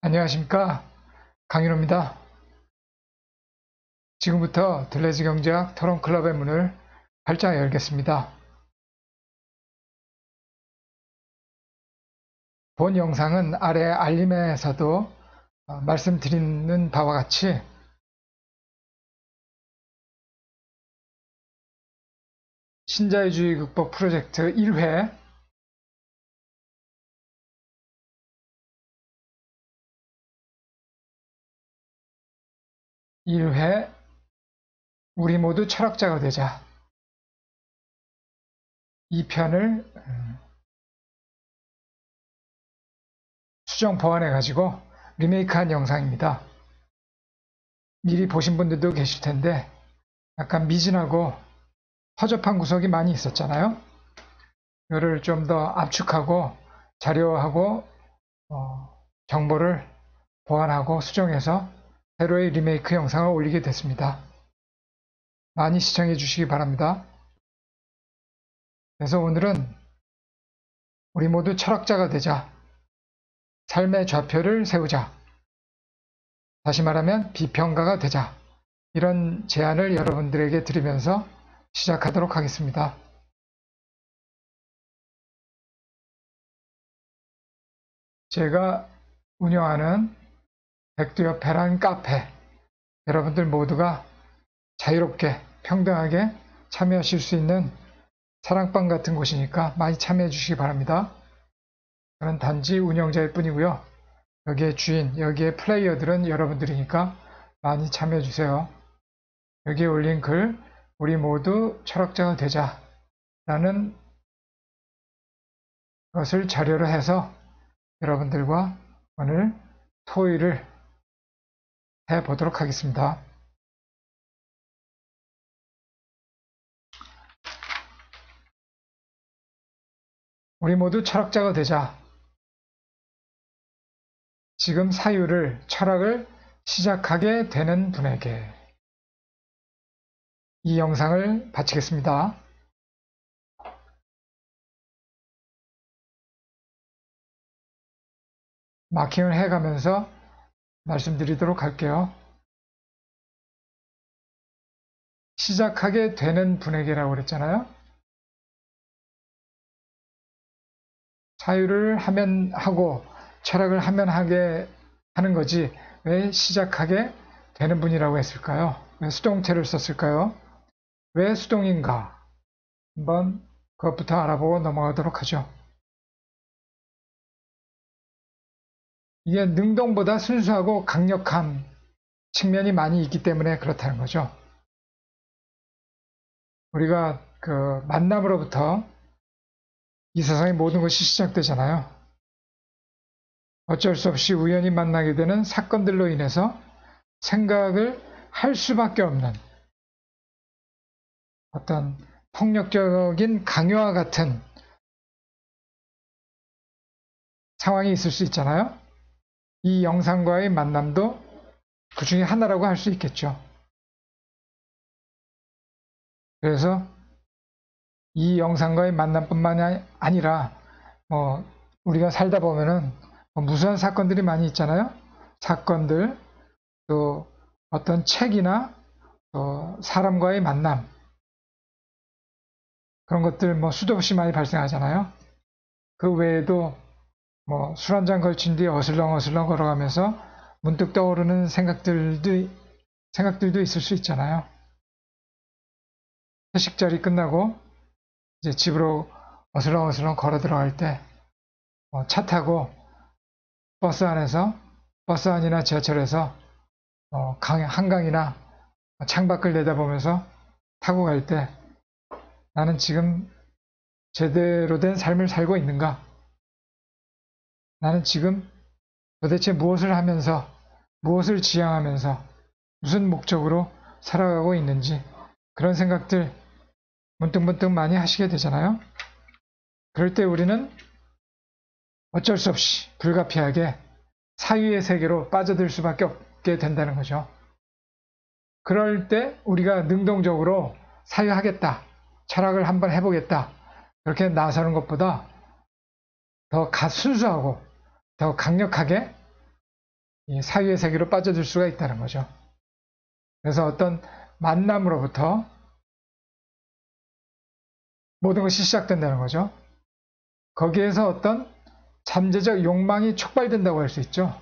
안녕하십니까, 강윤호입니다. 지금부터 들레즈 경제학 토론 클럽의 문을 활짝 열겠습니다. 본 영상은 아래 알림에서도 말씀드리는 바와 같이 신자유주의 극복 프로젝트 1회 우리 모두 철학자가 되자, 이 편을 수정 보완해 가지고 리메이크한 영상입니다. 미리 보신 분들도 계실 텐데 약간 미진하고 허접한 구석이 많이 있었잖아요. 이거를 좀 더 압축하고 자료하고 정보를 보완하고 수정해서 새로의 리메이크 영상을 올리게 됐습니다. 많이 시청해 주시기 바랍니다. 그래서 오늘은 우리 모두 철학자가 되자, 삶의 좌표를 세우자, 다시 말하면 비평가가 되자, 이런 제안을 여러분들에게 드리면서 시작하도록 하겠습니다. 제가 운영하는 백두협회란 카페, 여러분들 모두가 자유롭게 평등하게 참여하실 수 있는 사랑방 같은 곳이니까 많이 참여해 주시기 바랍니다. 저는 단지 운영자일 뿐이고요. 여기에 주인, 여기에 플레이어들은 여러분들이니까 많이 참여해 주세요. 여기에 올린 글, 우리 모두 철학자가 되자 라는 것을 자료로 해서 여러분들과 오늘 토의를 해보도록 하겠습니다. 우리 모두 철학자가 되자. 지금 사유를, 철학을 시작하게 되는 분에게 이 영상을 바치겠습니다. 마킹을 해가면서 말씀드리도록 할게요. 시작하게 되는 분에게라고 그랬잖아요. 사유를 하면 하고 철학을 하면 하게 하는 거지 왜 시작하게 되는 분이라고 했을까요? 왜 수동태를 썼을까요? 왜 수동인가? 한번 그것부터 알아보고 넘어가도록 하죠. 이게 능동보다 순수하고 강력한 측면이 많이 있기 때문에 그렇다는 거죠. 우리가 그 만남으로부터 이 세상의 모든 것이 시작되잖아요. 어쩔 수 없이 우연히 만나게 되는 사건들로 인해서 생각을 할 수밖에 없는 어떤 폭력적인 강요와 같은 상황이 있을 수 있잖아요. 이 영상과의 만남도 그 중에 하나라고 할 수 있겠죠. 그래서 이 영상과의 만남뿐만 아니라 우리가 살다 보면은 무수한 사건들이 많이 있잖아요. 사건들, 또 어떤 책이나 또 사람과의 만남, 그런 것들 수도 없이 많이 발생하잖아요. 그 외에도 술 한잔 걸친 뒤에 어슬렁어슬렁 걸어가면서 문득 떠오르는 생각들도 있을 수 있잖아요. 회식 자리 끝나고 이제 집으로 어슬렁어슬렁 걸어 들어갈 때 차 타고 버스 안이나 지하철에서 한강이나 창밖을 내다보면서 타고 갈 때 나는 지금 제대로 된 삶을 살고 있는가? 나는 지금 도대체 무엇을 하면서, 무엇을 지향하면서, 무슨 목적으로 살아가고 있는지 그런 생각들 문득문득 많이 하시게 되잖아요. 그럴 때 우리는 어쩔 수 없이 불가피하게 사유의 세계로 빠져들 수밖에 없게 된다는 거죠. 그럴 때 우리가 능동적으로 사유하겠다, 철학을 한번 해보겠다, 그렇게 나서는 것보다 더 순수하고 더 강력하게 이 사유의 세계로 빠져들 수가 있다는 거죠. 그래서 어떤 만남으로부터 모든 것이 시작된다는 거죠. 거기에서 어떤 잠재적 욕망이 촉발된다고 할 수 있죠.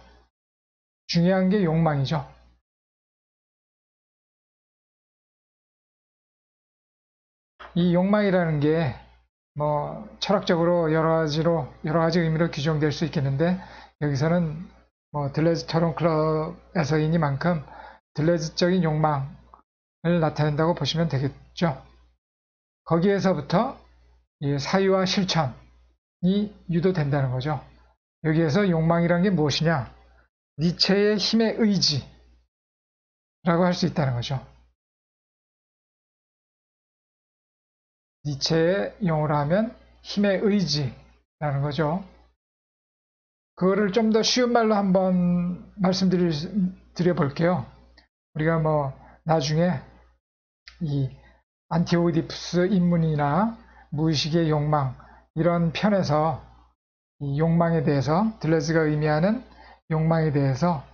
중요한 게 욕망이죠. 이 욕망이라는 게 뭐 철학적으로 여러 가지 의미로 규정될 수 있겠는데, 여기서는 뭐 들레즈 토론 클럽에서이니만큼 들레즈적인 욕망을 나타낸다고 보시면 되겠죠. 거기에서부터 이 사유와 실천이 유도된다는 거죠. 여기에서 욕망이란 게 무엇이냐? 니체의 힘의 의지라고 할 수 있다는 거죠. 니체의 영어로 하면 힘의 의지라는 거죠. 그거를 좀 더 쉬운 말로 한번 말씀드려 볼게요. 우리가 뭐 나중에 이 안티오이디푸스 입문이나 무의식의 욕망 이런 편에서 이 욕망에 대해서, 들레즈가 의미하는 욕망에 대해서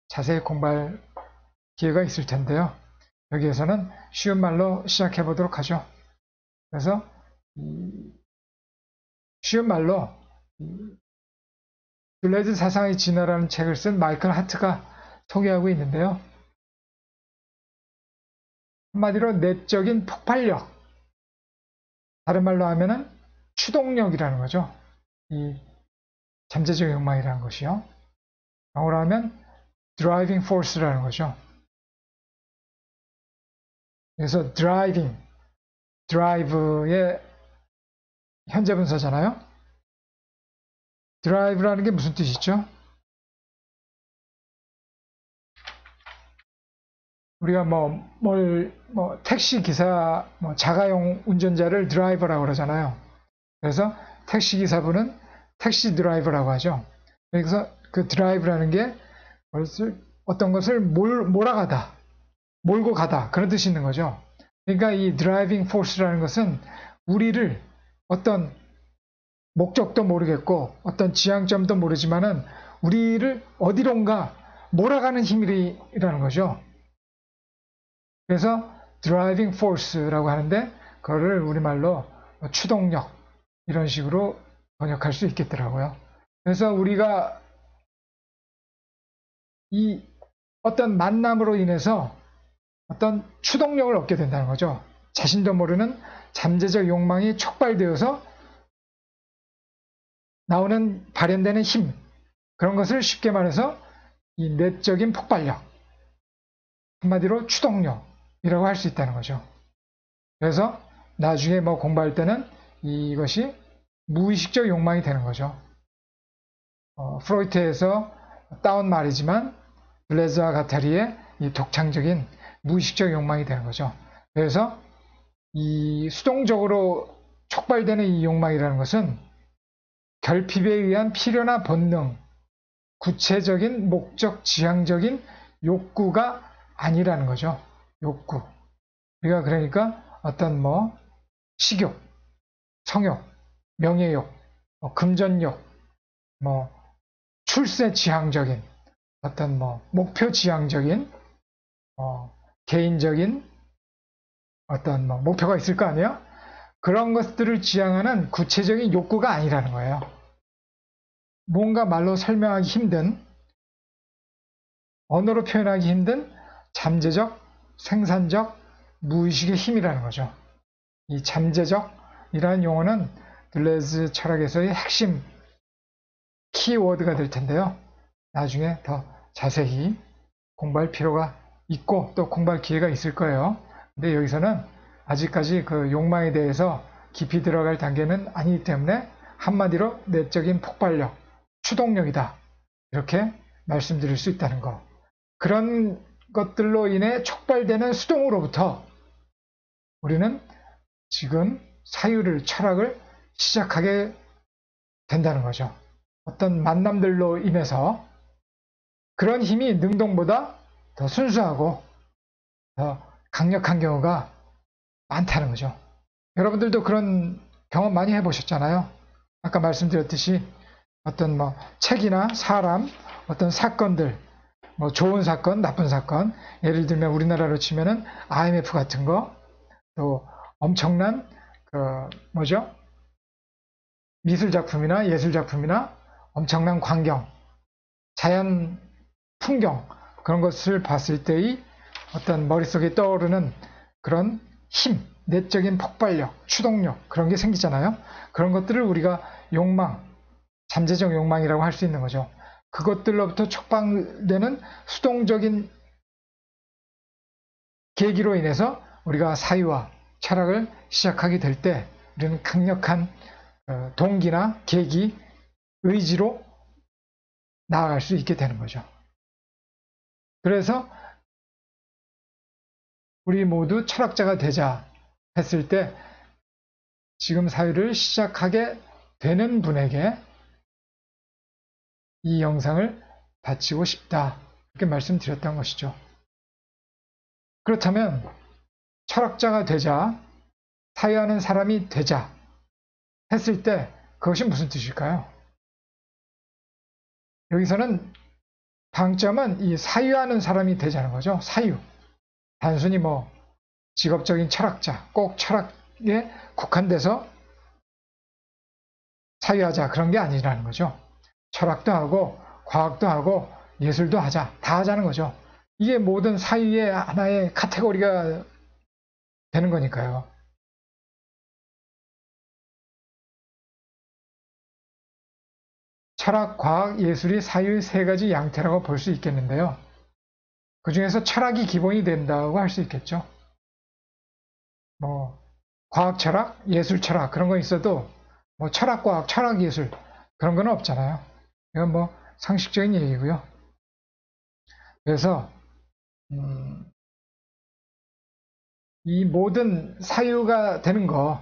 자세히 공부할 기회가 있을 텐데요. 여기에서는 쉬운 말로 시작해 보도록 하죠. 그래서 쉬운 말로 들레즈 사상의 진화라는 책을 쓴 마이클 하트가 소개하고 있는데요. 한마디로 내적인 폭발력, 다른 말로 하면은 추동력이라는 거죠. 이 잠재적 욕망이라는 것이요. 영어로 하면 driving force라는 거죠. 그래서 drive의 현재 분사잖아요. drive라는 게 무슨 뜻이죠? 우리가 택시 기사, 자가용 운전자를 드라이버라고 그러잖아요. 그래서 택시 기사분은 택시 드라이버라고 하죠. 그래서 그 드라이브라는 게 어떤 것을 몰아가다, 몰고 가다, 그런 뜻이 있는 거죠. 그러니까 이 드라이빙 포스라는 것은 우리를 어떤 목적도 모르겠고 어떤 지향점도 모르지만은 우리를 어디론가 몰아가는 힘이라는 거죠. 그래서 드라이빙 포스라고 하는데, 그거를 우리말로 추동력 이런 식으로 번역할 수 있겠더라고요. 그래서 우리가 이 어떤 만남으로 인해서 어떤 추동력을 얻게 된다는 거죠. 자신도 모르는 잠재적 욕망이 촉발되어서 나오는, 발현되는 힘, 그런 것을 쉽게 말해서 이 내적인 폭발력, 한마디로 추동력이라고 할 수 있다는 거죠. 그래서 나중에 뭐 공부할 때는 이것이 무의식적 욕망이 되는 거죠. 프로이트에서 따온 말이지만 들레즈와 가타리의 이 독창적인 무의식적 욕망이 되는 거죠. 그래서 이 수동적으로 촉발되는 이 욕망이라는 것은 결핍에 의한 필요나 본능, 구체적인 목적 지향적인 욕구가 아니라는 거죠. 욕구. 우리가 그러니까 어떤 식욕, 성욕, 명예욕, 금전욕, 출세 지향적인 어떤 목표 지향적인 개인적인 어떤 목표가 있을 거 아니에요? 그런 것들을 지향하는 구체적인 욕구가 아니라는 거예요. 뭔가 말로 설명하기 힘든, 언어로 표현하기 힘든 잠재적, 생산적, 무의식의 힘이라는 거죠. 이 잠재적이라는 용어는 들레즈 철학에서의 핵심 키워드가 될 텐데요. 나중에 더 자세히 공부할 필요가 있고 또 공부할 기회가 있을 거예요. 근데 여기서는 아직까지 그 욕망에 대해서 깊이 들어갈 단계는 아니기 때문에 한마디로 내적인 폭발력, 추동력이다, 이렇게 말씀드릴 수 있다는 거. 그런 것들로 인해 촉발되는 수동으로부터 우리는 지금 사유를, 철학을 시작하게 된다는 거죠. 어떤 만남들로 인해서 그런 힘이 능동보다 더 순수하고 더 강력한 경우가 많다는 거죠. 여러분들도 그런 경험 많이 해보셨잖아요. 아까 말씀드렸듯이 어떤 책이나 사람, 어떤 사건들, 뭐 좋은 사건, 나쁜 사건, 예를 들면 우리나라로 치면은 IMF 같은 거, 또 엄청난 뭐죠? 미술 작품이나 예술 작품이나 엄청난 광경, 자연 풍경 그런 것을 봤을 때의 어떤 머릿속에 떠오르는 그런 힘, 내적인 폭발력, 추동력 그런 게 생기잖아요. 그런 것들을 우리가 욕망, 잠재적 욕망이라고 할 수 있는 거죠. 그것들로부터 촉발되는 수동적인 계기로 인해서 우리가 사유와 철학을 시작하게 될 때 우리는 강력한 동기나 계기, 의지로 나아갈 수 있게 되는 거죠. 그래서 우리 모두 철학자가 되자 했을 때 지금 사유를 시작하게 되는 분에게 이 영상을 바치고 싶다. 이렇게 말씀드렸던 것이죠. 그렇다면 철학자가 되자, 사유하는 사람이 되자 했을 때 그것이 무슨 뜻일까요? 여기서는 방점은 이 사유하는 사람이 되자는 거죠. 사유. 단순히 뭐 직업적인 철학자, 꼭 철학에 국한돼서 사유하자 그런 게 아니라는 거죠. 철학도 하고 과학도 하고 예술도 하자. 다 하자는 거죠. 이게 모든 사유의 하나의 카테고리가 되는 거니까요. 철학, 과학, 예술이 사유의 세 가지 양태라고 볼 수 있겠는데요. 그 중에서 철학이 기본이 된다고 할 수 있겠죠. 뭐 과학 철학, 예술 철학 그런 거 있어도 뭐 철학 과학, 철학 예술 그런 건 없잖아요. 이건 뭐 상식적인 얘기고요. 그래서 이 모든 사유가 되는 거,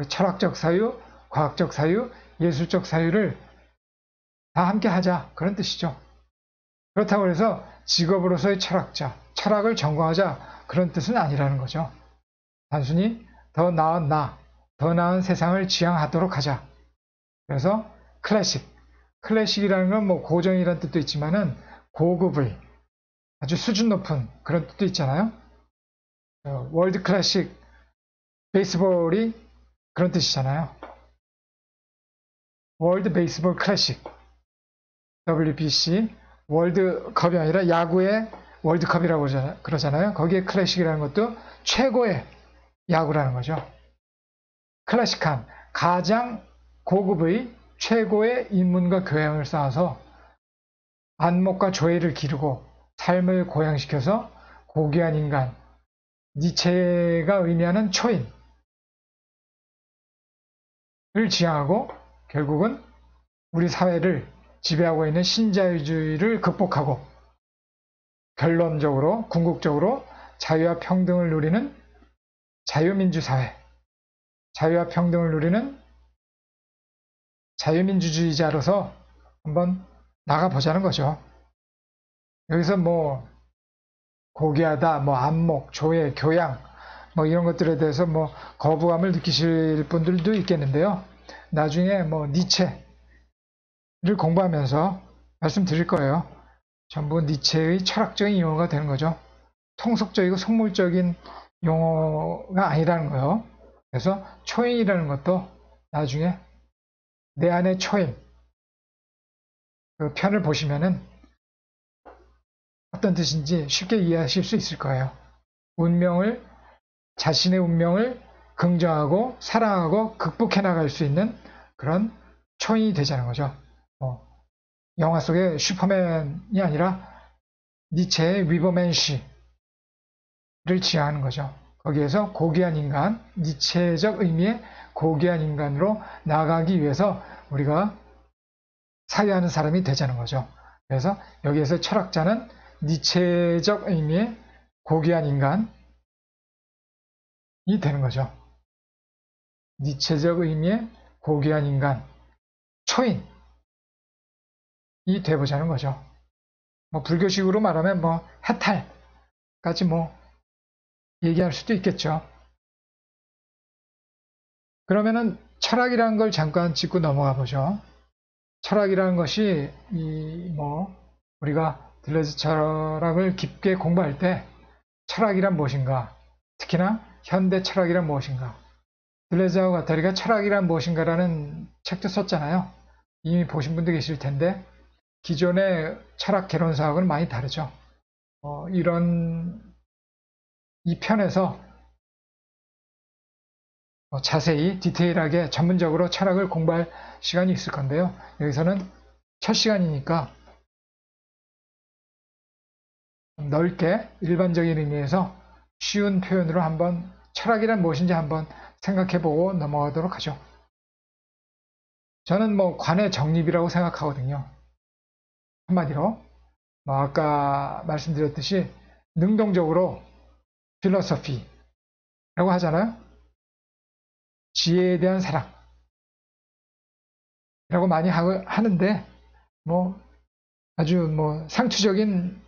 철학적 사유, 과학적 사유, 예술적 사유를 다 함께 하자 그런 뜻이죠. 그렇다고 해서 직업으로서의 철학자, 철학을 전공하자 그런 뜻은 아니라는 거죠. 단순히 더 나은 나, 더 나은 세상을 지향하도록 하자. 그래서 클래식이라는 건 뭐 고정이라는 뜻도 있지만은 고급의 아주 수준 높은 그런 뜻도 있잖아요. 월드 클래식 베이스볼이 그런 뜻이잖아요. 월드 베이스볼 클래식 WBC 월드컵이 아니라 야구의 월드컵이라고 그러잖아요. 거기에 클래식이라는 것도 최고의 야구라는 거죠. 클래식한 가장 고급의 최고의 인문과 교양을 쌓아서 안목과 조예를 기르고 삶을 고양시켜서 고귀한 인간, 니체가 의미하는 초인을 지향하고 결국은 우리 사회를 지배하고 있는 신자유주의를 극복하고 결론적으로 궁극적으로 자유와 평등을 누리는 자유민주사회, 자유와 평등을 누리는 자유민주주의자로서 한번 나가보자는 거죠. 여기서 뭐 고귀하다, 뭐 안목, 조예, 교양 뭐 이런 것들에 대해서 뭐 거부감을 느끼실 분들도 있겠는데요. 나중에 뭐 니체를 공부하면서 말씀드릴 거예요. 전부 니체의 철학적인 용어가 되는 거죠. 통속적이고 속물적인 용어가 아니라는 거예요. 그래서 초인이라는 것도 나중에 내 안의 초인 그 편을 보시면은 어떤 뜻인지 쉽게 이해하실 수 있을 거예요. 자신의 운명을 긍정하고 사랑하고 극복해 나갈 수 있는 그런 초인이 되자는 거죠. 영화 속의 슈퍼맨이 아니라 니체의 위버맨시를 지향하는 거죠. 거기에서 고귀한 인간, 니체적 의미의 고귀한 인간으로 나아가기 위해서 우리가 사유하는 사람이 되자는 거죠. 그래서 여기에서 철학자는 니체적 의미의 고귀한 인간이 되는 거죠. 니체적 의미의 고귀한 인간, 초인이 돼보자는 거죠. 뭐 불교식으로 말하면 뭐 해탈까지 뭐 얘기할 수도 있겠죠. 그러면은 철학이라는 걸 잠깐 짚고 넘어가 보죠. 철학이라는 것이 우리가 들레즈 철학을 깊게 공부할 때 철학이란 무엇인가, 특히나 현대 철학이란 무엇인가, 들레즈하고 가타리가 철학이란 무엇인가라는 책도 썼잖아요. 이미 보신 분도 계실 텐데 기존의 철학 개론사하고는 많이 다르죠. 이 편에서 자세히 디테일하게 전문적으로 철학을 공부할 시간이 있을 건데요. 여기서는 첫 시간이니까 넓게 일반적인 의미에서 쉬운 표현으로 한번 철학이란 무엇인지 한번 생각해보고 넘어가도록 하죠. 저는 관의 정립이라고 생각하거든요. 한마디로 아까 말씀드렸듯이 능동적으로 필로소피라고 하잖아요. 지혜에 대한 사랑이라고 많이 하는데 아주 상투적인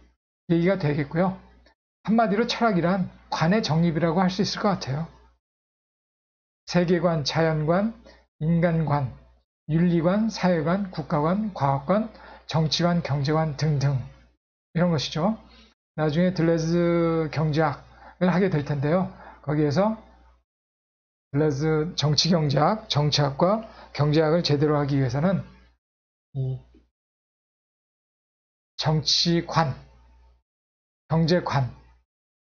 얘기가 되겠고요. 한마디로 철학이란 관의 정립이라고 할 수 있을 것 같아요. 세계관, 자연관, 인간관, 윤리관, 사회관, 국가관, 과학관, 정치관, 경제관 등등 이런 것이죠. 나중에 들레즈 경제학을 하게 될 텐데요. 거기에서 들레즈 정치경제학, 정치학과 경제학을 제대로 하기 위해서는 이 정치관, 경제관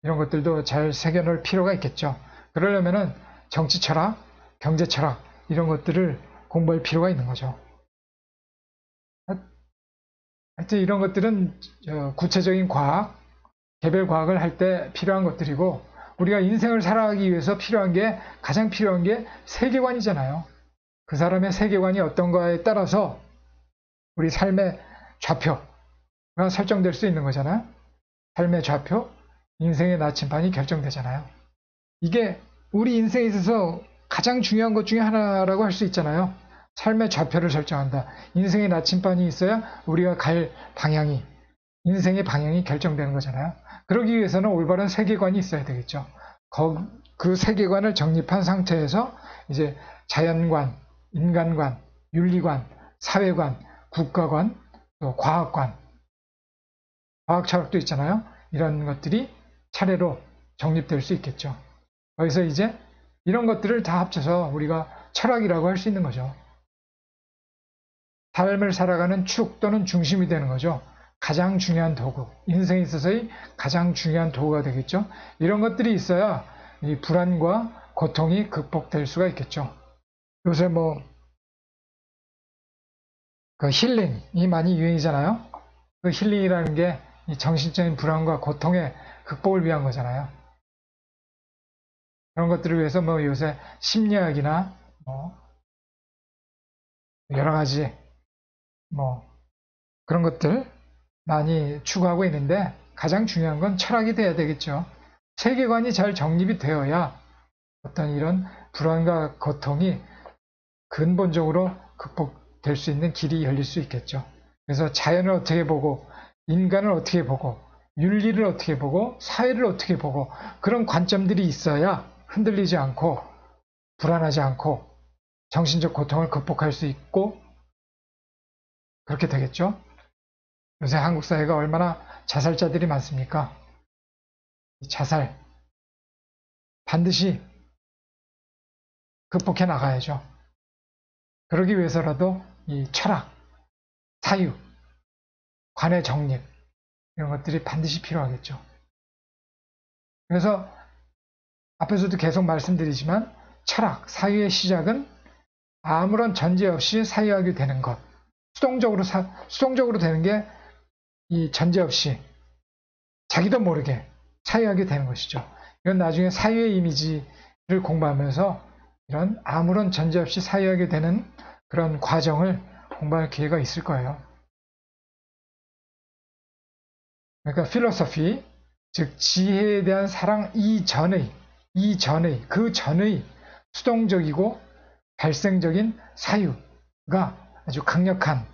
이런 것들도 잘 새겨놓을 필요가 있겠죠. 그러려면은 정치 철학, 경제 철학 이런 것들을 공부할 필요가 있는 거죠. 하여튼 이런 것들은 구체적인 과학, 개별 과학을 할 때 필요한 것들이고 우리가 인생을 살아가기 위해서 가장 필요한 게 세계관이잖아요. 그 사람의 세계관이 어떤가에 따라서 우리 삶의 좌표가 설정될 수 있는 거잖아요. 삶의 좌표, 인생의 나침반이 결정되잖아요. 이게 우리 인생에 있어서 가장 중요한 것 중에 하나라고 할 수 있잖아요. 삶의 좌표를 설정한다. 인생의 나침반이 있어야 우리가 갈 방향이, 인생의 방향이 결정되는 거잖아요. 그러기 위해서는 올바른 세계관이 있어야 되겠죠. 그 세계관을 정립한 상태에서 이제 자연관, 인간관, 윤리관, 사회관, 국가관, 또 과학관, 과학 철학도 있잖아요. 이런 것들이 차례로 정립될 수 있겠죠. 거기서 이제 이런 것들을 다 합쳐서 우리가 철학이라고 할 수 있는 거죠. 삶을 살아가는 축 또는 중심이 되는 거죠. 가장 중요한 도구, 인생에 있어서의 가장 중요한 도구가 되겠죠. 이런 것들이 있어야 이 불안과 고통이 극복될 수가 있겠죠. 요새 그 힐링이 많이 유행이잖아요. 그 힐링이라는 게 이 정신적인 불안과 고통의 극복을 위한 거잖아요. 그런 것들을 위해서 요새 심리학이나 여러 가지 그런 것들 많이 추구하고 있는데 가장 중요한 건 철학이 돼야 되겠죠. 세계관이 잘 정립이 되어야 어떤 이런 불안과 고통이 근본적으로 극복될 수 있는 길이 열릴 수 있겠죠. 그래서 자연을 어떻게 보고 인간을 어떻게 보고 윤리를 어떻게 보고 사회를 어떻게 보고 그런 관점들이 있어야 흔들리지 않고 불안하지 않고 정신적 고통을 극복할 수 있고 그렇게 되겠죠. 요새 한국 사회가 얼마나 자살자들이 많습니까? 자살 반드시 극복해 나가야죠. 그러기 위해서라도 이 철학, 사유, 관의 정립 이런 것들이 반드시 필요하겠죠. 그래서 앞에서도 계속 말씀드리지만 철학, 사유의 시작은 아무런 전제 없이 사유하게 되는 것. 수동적으로 되는 게 이 전제 없이 자기도 모르게 사유하게 되는 것이죠. 이건 나중에 사유의 이미지를 공부하면서 이런 아무런 전제 없이 사유하게 되는 그런 과정을 공부할 기회가 있을 거예요. 그러니까 필로소피, 즉 지혜에 대한 사랑 그 전의 수동적이고 발생적인 사유가 아주 강력한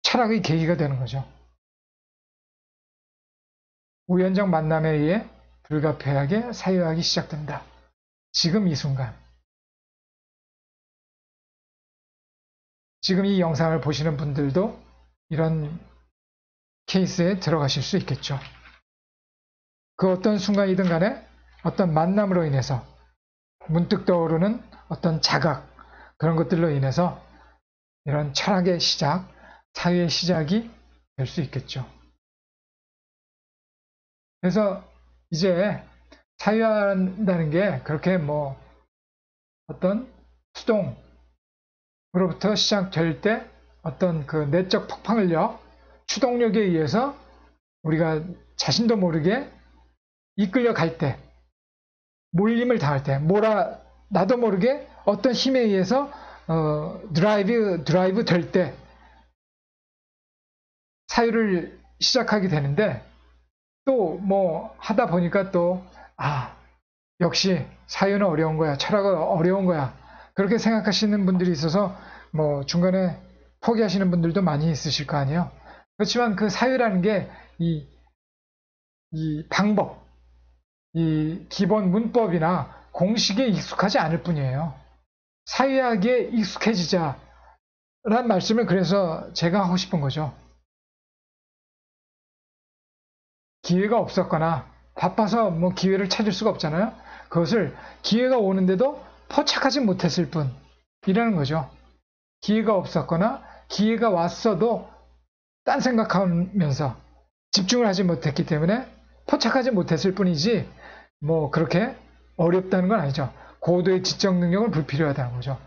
철학의 계기가 되는 거죠. 우연적 만남에 의해 불가피하게 사유하기 시작된다. 지금 이 순간. 지금 이 영상을 보시는 분들도 이런 케이스에 들어가실 수 있겠죠. 그 어떤 순간이든 간에 어떤 만남으로 인해서 문득 떠오르는 어떤 자각, 그런 것들로 인해서 이런 철학의 시작, 사유의 시작이 될 수 있겠죠. 그래서 이제 사유한다는 게 그렇게 뭐 어떤 수동으로부터 시작될 때 어떤 그 내적 폭발력, 추동력에 의해서 우리가 자신도 모르게 이끌려 갈 때, 몰림을 당할 때, 나도 모르게 어떤 힘에 의해서 드라이브 될 때 사유를 시작하게 되는데, 또 뭐 하다 보니까 또 역시 사유는 어려운 거야, 철학은 어려운 거야, 그렇게 생각하시는 분들이 있어서 뭐 중간에 포기하시는 분들도 많이 있으실 거 아니에요. 그렇지만 그 사유라는 게 이 방법, 이 기본 문법이나 공식에 익숙하지 않을 뿐이에요. 사유학에 익숙해지자라는 말씀을 그래서 제가 하고 싶은 거죠. 기회가 없었거나 바빠서 뭐 기회를 찾을 수가 없잖아요. 그것을 기회가 오는데도 포착하지 못했을 뿐이라는 거죠. 기회가 없었거나 기회가 왔어도 딴 생각하면서 집중을 하지 못했기 때문에 포착하지 못했을 뿐이지 뭐 그렇게 어렵다는 건 아니죠. 고도의 지적 능력은 불필요하다는 거죠.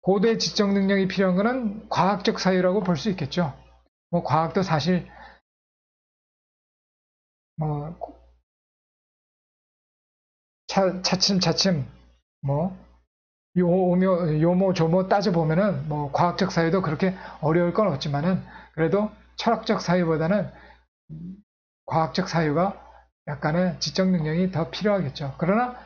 고도의 지적 능력이 필요한 것은 과학적 사유라고 볼 수 있겠죠. 뭐 과학도 사실 뭐 차츰 뭐 요모조모 따져보면은 뭐 과학적 사유도 그렇게 어려울 건 없지만은 그래도 철학적 사유보다는 과학적 사유가 약간의 지적 능력이 더 필요하겠죠. 그러나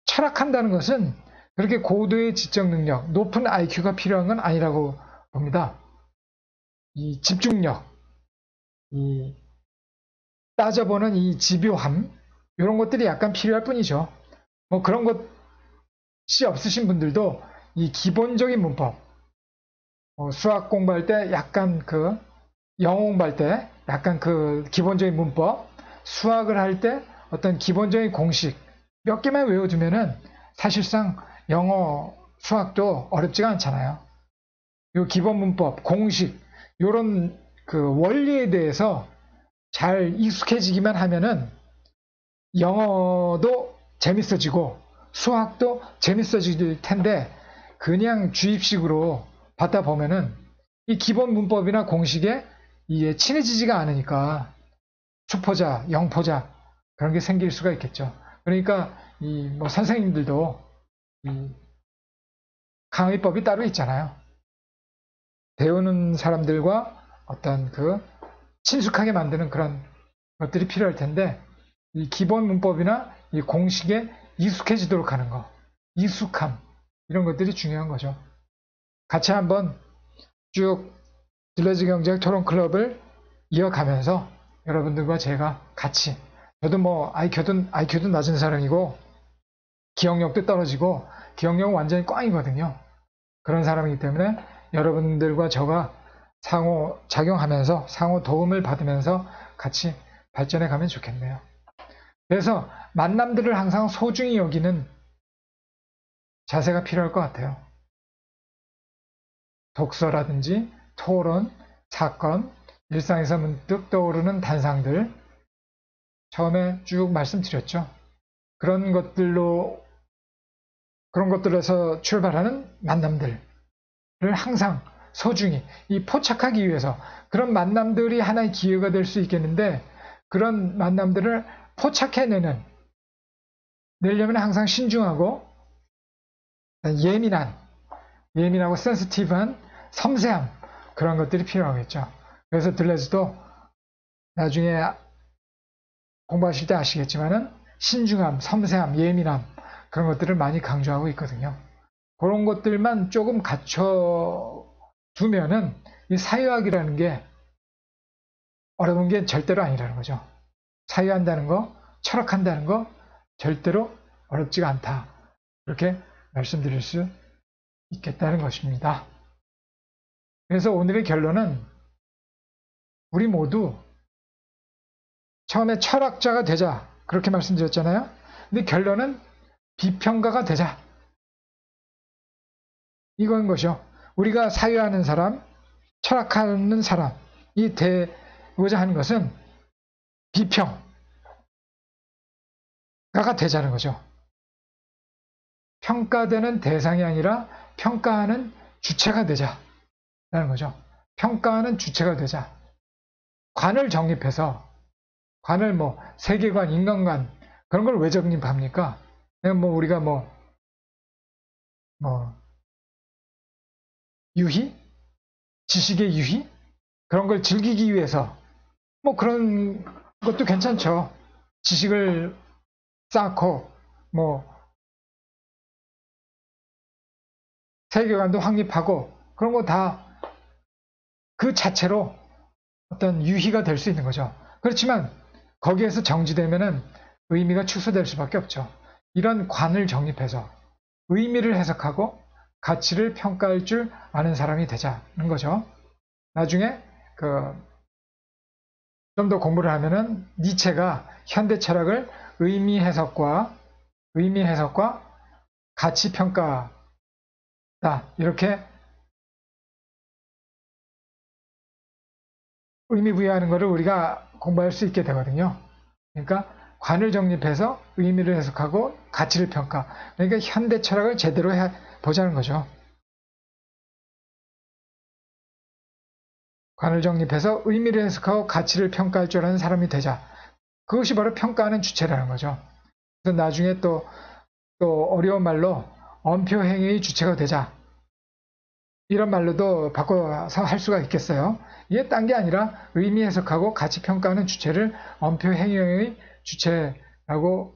철학한다는 것은 그렇게 고도의 지적 능력, 높은 IQ가 필요한 건 아니라고 봅니다. 이 집중력, 이 따져보는 이 집요함, 이런 것들이 약간 필요할 뿐이죠. 뭐 그런 것이 없으신 분들도 이 기본적인 문법, 수학 공부할 때 약간 영어 공부할 때 약간 기본적인 문법, 수학을 할 때 어떤 기본적인 공식 몇 개만 외워두면은 사실상 영어, 수학도 어렵지가 않잖아요. 요 기본 문법, 공식, 요런 원리에 대해서 잘 익숙해지기만 하면은 영어도 재밌어지고 수학도 재밌어질 텐데 그냥 주입식으로 받다 보면은 이 기본 문법이나 공식에 이게 친해지지가 않으니까 수포자, 영포자 그런 게 생길 수가 있겠죠. 그러니까 이 뭐 선생님들도 이 강의법이 따로 있잖아요. 배우는 사람들과 어떤 친숙하게 만드는 그런 것들이 필요할 텐데 이 기본 문법이나 이 공식에 익숙해지도록 하는 거, 익숙함 이런 것들이 중요한 거죠. 같이 한번 쭉 들러지 경제학 토론 클럽을 이어가면서 여러분들과 제가 같이 저도 뭐 IQ도 낮은 사람이고 기억력도 떨어지고 기억력은 완전히 꽝이거든요. 그런 사람이기 때문에 여러분들과 저가 상호 작용하면서 상호 도움을 받으면서 같이 발전해 가면 좋겠네요. 그래서 만남들을 항상 소중히 여기는 자세가 필요할 것 같아요. 독서라든지 토론, 사건, 일상에서 문득 떠오르는 단상들 처음에 쭉 말씀드렸죠. 그런 것들에서 출발하는 만남들을 항상 소중히 포착하기 위해서 그런 만남들이 하나의 기회가 될 수 있겠는데 그런 만남들을 포착해내려면 항상 신중하고 예민하고 센시티브한 섬세함 그런 것들이 필요하겠죠. 그래서 들레즈도 나중에 공부하실 때 아시겠지만은 신중함, 섬세함, 예민함 그런 것들을 많이 강조하고 있거든요. 그런 것들만 조금 갖춰두면은 이 사유학이라는 게 어려운 게 절대로 아니라는 거죠. 사유한다는 거, 철학한다는 거 절대로 어렵지가 않다. 그렇게 말씀드릴 수 있겠다는 것입니다. 그래서 오늘의 결론은 우리 모두 처음에 철학자가 되자 그렇게 말씀드렸잖아요. 근데 결론은 비평가가 되자 이건 것이요. 우리가 사유하는 사람, 철학하는 사람이 되고자 하는 것은 비평가가 되자는 거죠. 평가되는 대상이 아니라 평가하는 주체가 되자라는 거죠. 평가하는 주체가 되자. 관을 정립해서 관을 뭐 세계관, 인간관 그런 걸 왜 정립합니까? 그냥 뭐 우리가 뭐 유희? 지식의 유희? 그런 걸 즐기기 위해서 뭐 그런 것도 괜찮죠. 지식을 쌓고 뭐 세계관도 확립하고 그런 거 다 그 자체로 어떤 유희가 될 수 있는 거죠. 그렇지만 거기에서 정지되면은 의미가 축소될 수밖에 없죠. 이런 관을 정립해서 의미를 해석하고 가치를 평가할 줄 아는 사람이 되자는 거죠. 나중에 좀 더 공부를 하면은 니체가 현대 철학을 의미 해석과 가치 평가다 이렇게 의미 부여하는 것을 우리가 공부할 수 있게 되거든요. 그러니까 관을 정립해서 의미를 해석하고 가치를 평가. 그러니까 현대 철학을 제대로 보자는 거죠. 관을 정립해서 의미를 해석하고 가치를 평가할 줄 아는 사람이 되자. 그것이 바로 평가하는 주체라는 거죠. 그래서 나중에 또 어려운 말로 엄표행위의 주체가 되자. 이런 말로도 바꿔서 할 수가 있겠어요. 이게 딴 게 아니라 의미 해석하고 가치 평가하는 주체를 엄표행위의 주체라고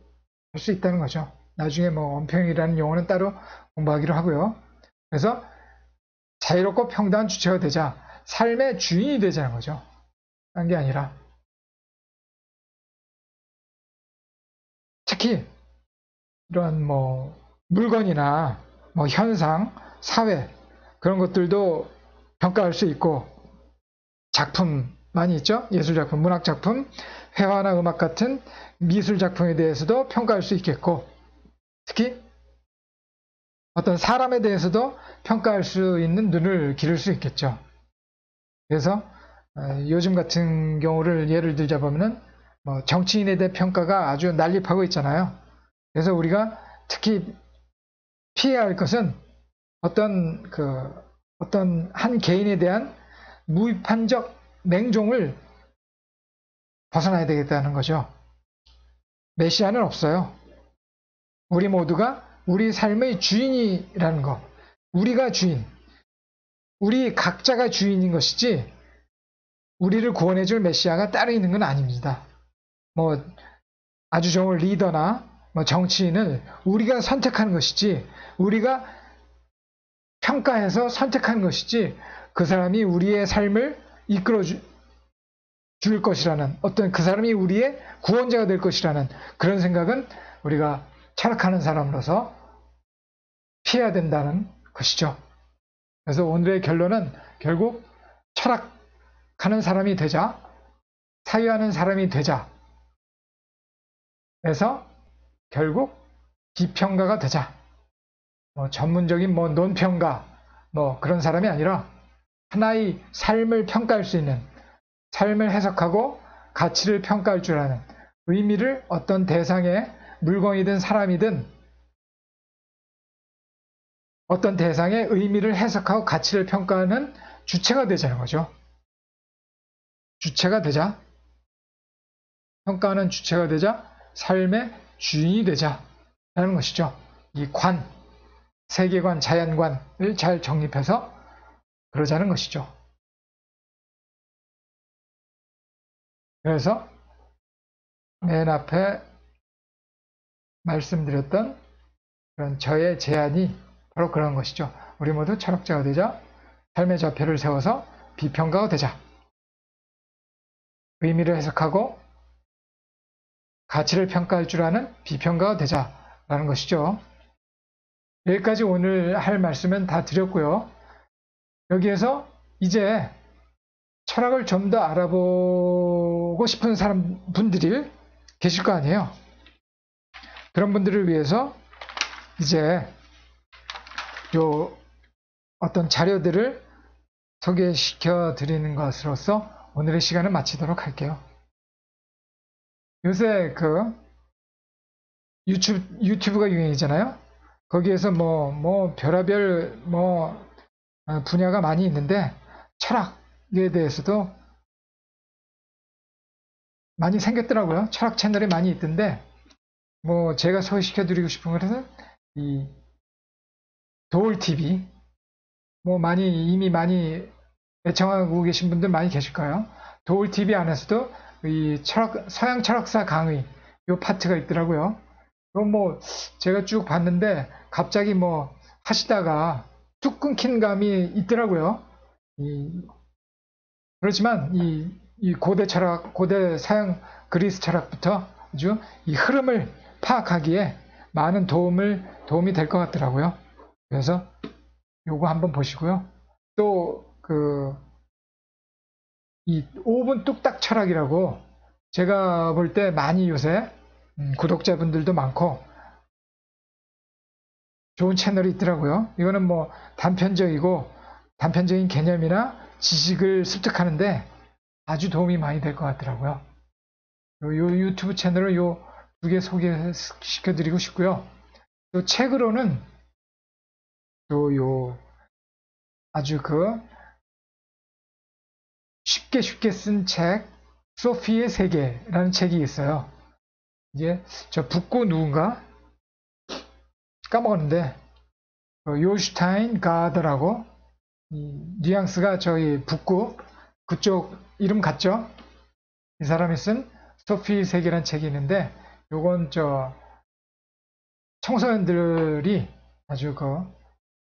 할 수 있다는 거죠. 나중에 뭐 엄표행위라는 용어는 따로 공부하기로 하고요. 그래서 자유롭고 평등한 주체가 되자. 삶의 주인이 되자는 거죠. 딴 게 아니라. 특히 이런 뭐 물건이나 뭐 현상, 사회 그런 것들도 평가할 수 있고 작품 많이 있죠. 예술작품, 문학작품, 회화나 음악 같은 미술작품에 대해서도 평가할 수 있겠고 특히 어떤 사람에 대해서도 평가할 수 있는 눈을 기를 수 있겠죠. 그래서 요즘 같은 경우를 예를 들자 보면은 뭐 정치인에 대해 평가가 아주 난립하고 있잖아요. 그래서 우리가 특히 피해야 할 것은 어떤 한 개인에 대한 무비판적 맹종을 벗어나야 되겠다는 거죠. 메시아는 없어요. 우리 모두가 우리 삶의 주인이라는 것. 우리가 주인. 우리 각자가 주인인 것이지 우리를 구원해 줄 메시아가 따로 있는 건 아닙니다. 뭐 아주 좋은 리더나 뭐 정치인을 우리가 선택하는 것이지 우리가 평가해서 선택하는 것이지 그 사람이 우리의 삶을 이끌어 줄 것이라는 어떤 그 사람이 우리의 구원자가 될 것이라는 그런 생각은 우리가 철학하는 사람으로서 피해야 된다는 것이죠. 그래서 오늘의 결론은 결국 철학하는 사람이 되자, 사유하는 사람이 되자. 그래서 결국 비평가가 되자. 뭐 전문적인 뭐 논평가 뭐 그런 사람이 아니라 하나의 삶을 평가할 수 있는 삶을 해석하고 가치를 평가할 줄 아는 의미를 어떤 대상의 물건이든 사람이든 어떤 대상의 의미를 해석하고 가치를 평가하는 주체가 되자는 거죠. 주체가 되자, 평가하는 주체가 되자, 삶의 주인이 되자라는 것이죠. 이 관, 세계관, 자연관을 잘 정립해서 그러자는 것이죠. 그래서 맨 앞에 말씀드렸던 그런 저의 제안이 바로 그런 것이죠. 우리 모두 철학자가 되자, 삶의 좌표를 세워서 비평가가 되자, 의미를 해석하고 가치를 평가할 줄 아는 비평가가 되자라는 것이죠. 여기까지 오늘 할 말씀은 다 드렸고요. 여기에서 이제 철학을 좀 더 보고 싶은 분들이 계실 거 아니에요. 그런 분들을 위해서 이제 요 어떤 자료들을 소개시켜 드리는 것으로서 오늘의 시간을 마치도록 할게요. 요새 그 유튜브가 유행이잖아요. 거기에서 별의별 분야가 많이 있는데 철학에 대해서도 많이 생겼더라고요. 철학 채널이 많이 있던데 제가 소개시켜 드리고 싶은 것은 이 도울TV 이미 많이 애청하고 계신 분들 많이 계실 거예요. 도울TV 안에서도 이 서양 철학사 강의 요 파트가 있더라고요. 제가 쭉 봤는데 갑자기 하시다가 뚝 끊긴 감이 있더라고요. 그렇지만 이 고대 철학, 고대 서양 그리스 철학부터 아주 이 흐름을 파악하기에 많은 도움이 될 것 같더라고요. 그래서 요거 한번 보시고요. 또 이 5분 뚝딱 철학이라고 제가 볼 때 많이 요새 구독자분들도 많고 좋은 채널이 있더라고요. 이거는 단편적인 개념이나 지식을 습득하는데 아주 도움이 많이 될 것 같더라고요. 요 유튜브 채널을 요 2개 소개시켜 드리고 싶고요. 또 책으로는 또 아주 쉽게 쓴 책 소피의 세계라는 책이 있어요. 이게 저 북구 누군가 까먹었는데 요슈타인 가더라고 뉘앙스가 저희 북구 그쪽 이름 같죠? 이 사람이 쓴 소피의 세계라는 책이 있는데 요건 청소년들이 아주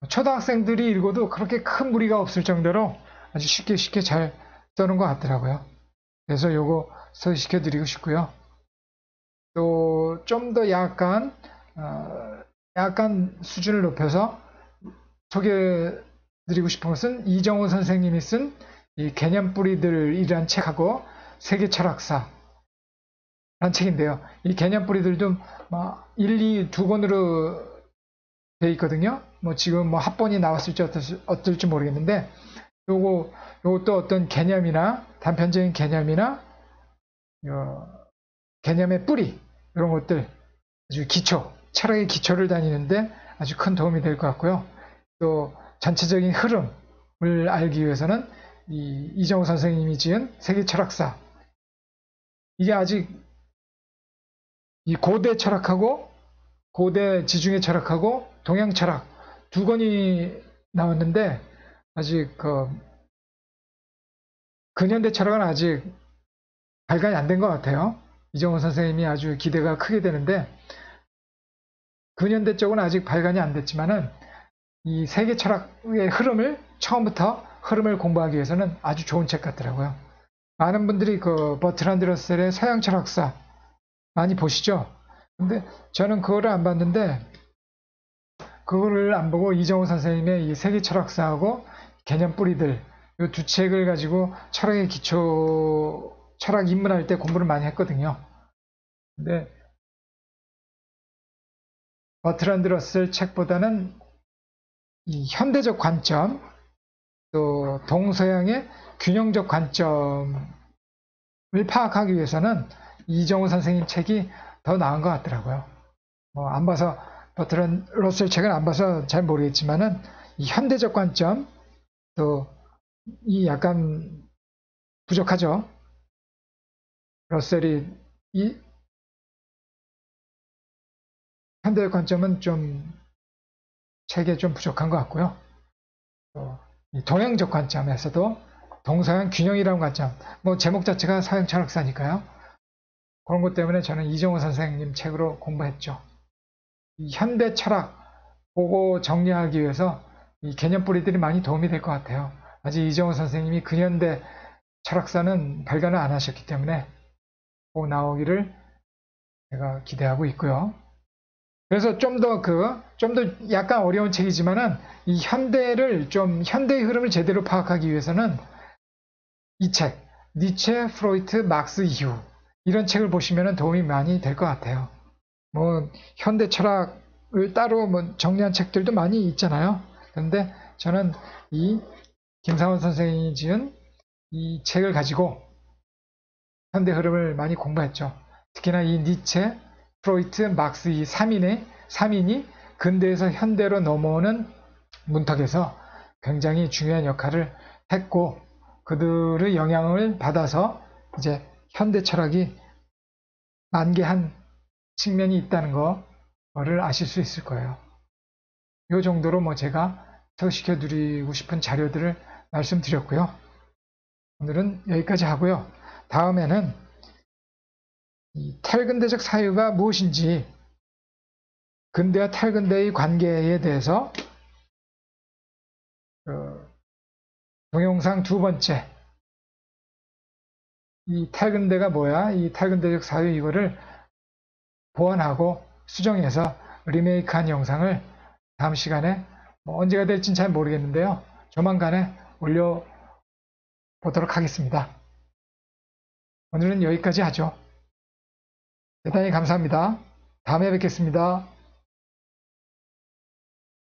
초등학생들이 읽어도 그렇게 큰 무리가 없을 정도로 아주 쉽게 잘 써놓은 것 같더라고요. 그래서 요거 소개시켜 드리고 싶고요. 또 좀 더 약간 수준을 높여서 소개해 드리고 싶은 것은 이정호 선생님이 쓴 이 개념뿌리들이란 책하고 세계철학사 라는 책인데요. 이 개념뿌리들도 1, 2, 2권으로 되어 있거든요. 지금 합본이 나왔을지 어떨지 모르겠는데 요것도 어떤 개념이나 단편적인 개념이나 개념의 뿌리 이런 것들 아주 철학의 기초를 다니는데 아주 큰 도움이 될 것 같고요. 또 전체적인 흐름을 알기 위해서는 이정호 선생님이 지은 세계철학사 이게 아직 이 고대 철학하고 고대 지중해 철학하고 동양 철학 2권이 나왔는데 아직 근현대 철학은 아직 발간이 안 된 것 같아요. 이정호 선생님이 아주 기대가 크게 되는데 근현대 쪽은 아직 발간이 안 됐지만은 이 세계 철학의 처음부터 흐름을 공부하기 위해서는 아주 좋은 책 같더라고요. 많은 분들이 버트란드 러셀의 서양 철학사 많이 보시죠? 근데 저는 그거를 안 봤는데 그거를 안 보고 이정호 선생님의 이 세계 철학사하고 개념 뿌리들 이 2책을 가지고 철학의 기초 철학 입문할 때 공부를 많이 했거든요. 근데 버트란드 러셀 책보다는 이 현대적 관점 또 동서양의 균형적 관점을 파악하기 위해서는 이정호 선생님 책이 더 나은 것 같더라고요. 안 봐서 버트란드 러셀 책은 안 봐서 잘 모르겠지만은 이 현대적 관점 또 이 약간 부족하죠. 러셀이 이 현대적 관점은 책에 좀 부족한 것 같고요. 또 이 동양적 관점에서도 동서양 균형이라는 관점, 제목 자체가 서양 철학사니까요. 그런 것 때문에 저는 이정호 선생님 책으로 공부했죠. 이 현대 철학 보고 정리하기 위해서 이 개념 뿌리들이 많이 도움이 될 것 같아요. 아직 이정호 선생님이 근현대 철학사는 발간을 안 하셨기 때문에 꼭 나오기를 제가 기대하고 있고요. 그래서 좀 더 약간 어려운 책이지만은 이 현대의 흐름을 제대로 파악하기 위해서는 이 책, 니체, 프로이트, 막스 이후 이런 책을 보시면 도움이 많이 될 것 같아요. 뭐 현대 철학을 따로 뭐 정리한 책들도 많이 있잖아요. 그런데 저는 이 김상원 선생이 지은 이 책을 가지고 현대 흐름을 많이 공부했죠. 특히나 이 니체, 프로이트, 막스 이 3인이 근대에서 현대로 넘어오는 문턱에서 굉장히 중요한 역할을 했고 그들의 영향을 받아서 이제 현대 철학이 만개한 측면이 있다는 거를 아실 수 있을 거예요. 이 정도로 뭐 제가 소개시켜 드리고 싶은 자료들을 말씀드렸고요. 오늘은 여기까지 하고요. 다음에는 이 탈근대적 사유가 무엇인지 근대와 탈근대의 관계에 대해서 동영상 두 번째 이 탈근대가 뭐야? 이 탈근대적 사유 이거를 보완하고 수정해서 리메이크한 영상을 다음 시간에 뭐 언제가 될진 잘 모르겠는데요. 조만간에 올려보도록 하겠습니다. 오늘은 여기까지 하죠. 대단히 감사합니다. 다음에 뵙겠습니다.